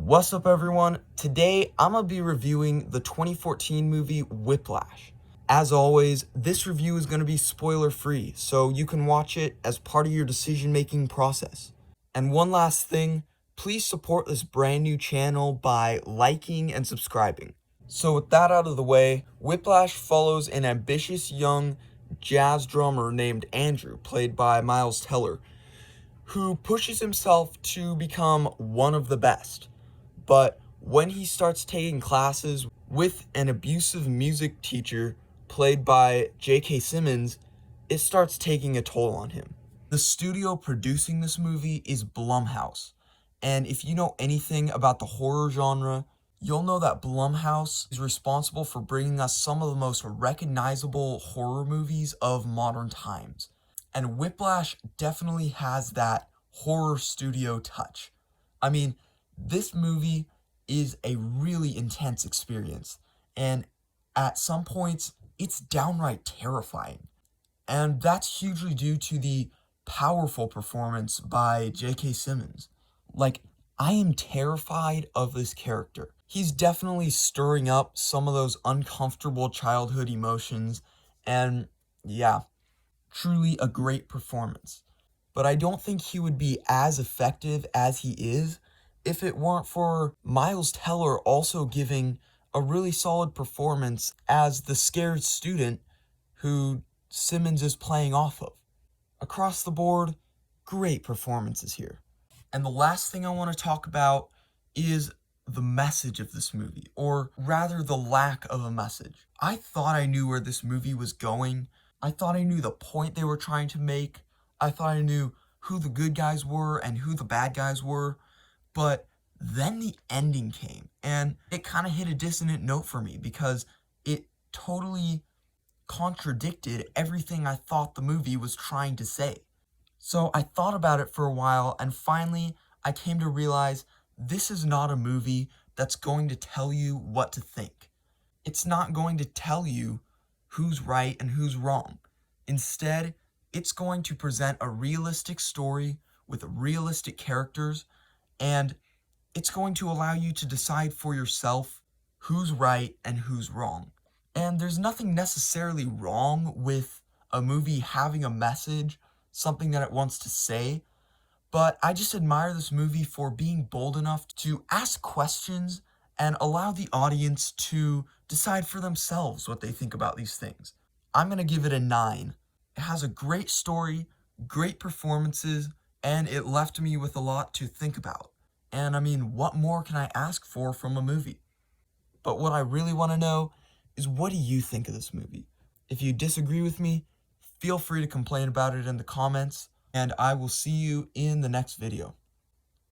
What's up, everyone? Today, I'm gonna be reviewing the 2014 movie Whiplash. As always, this review is gonna be spoiler-free, so you can watch it as part of your decision-making process. And one last thing, please support this brand new channel by liking and subscribing. So with that out of the way, Whiplash follows an ambitious young jazz drummer named Andrew, played by Miles Teller, who pushes himself to become one of the best. But when he starts taking classes with an abusive music teacher played by J.K. Simmons, it starts taking a toll on him. The studio producing this movie is Blumhouse, and if you know anything about the horror genre, you'll know that Blumhouse is responsible for bringing us some of the most recognizable horror movies of modern times. And Whiplash definitely has that horror studio touch. I mean, this movie is a really intense experience, and at some points, it's downright terrifying. And that's hugely due to the powerful performance by J.K. Simmons. Like, I am terrified of this character. He's definitely stirring up some of those uncomfortable childhood emotions, and yeah, truly a great performance. But I don't think he would be as effective as he is if it weren't for Miles Teller also giving a really solid performance as the scared student who Simmons is playing off of. Across the board, great performances here. And the last thing I want to talk about is the message of this movie, or rather the lack of a message. I thought I knew where this movie was going. I thought I knew the point they were trying to make. I thought I knew who the good guys were and who the bad guys were. But then the ending came, and it kind of hit a dissonant note for me because it totally contradicted everything I thought the movie was trying to say. So I thought about it for a while, and finally I came to realize this is not a movie that's going to tell you what to think. It's not going to tell you who's right and who's wrong. Instead, it's going to present a realistic story with realistic characters, and it's going to allow you to decide for yourself who's right and who's wrong. And there's nothing necessarily wrong with a movie having a message, something that it wants to say, but I just admire this movie for being bold enough to ask questions and allow the audience to decide for themselves what they think about these things. I'm going to give it a 9. It has a great story, great performances, and it left me with a lot to think about. And I mean, what more can I ask for from a movie? But what I really want to know is, what do you think of this movie? If you disagree with me, feel free to complain about it in the comments, and I will see you in the next video.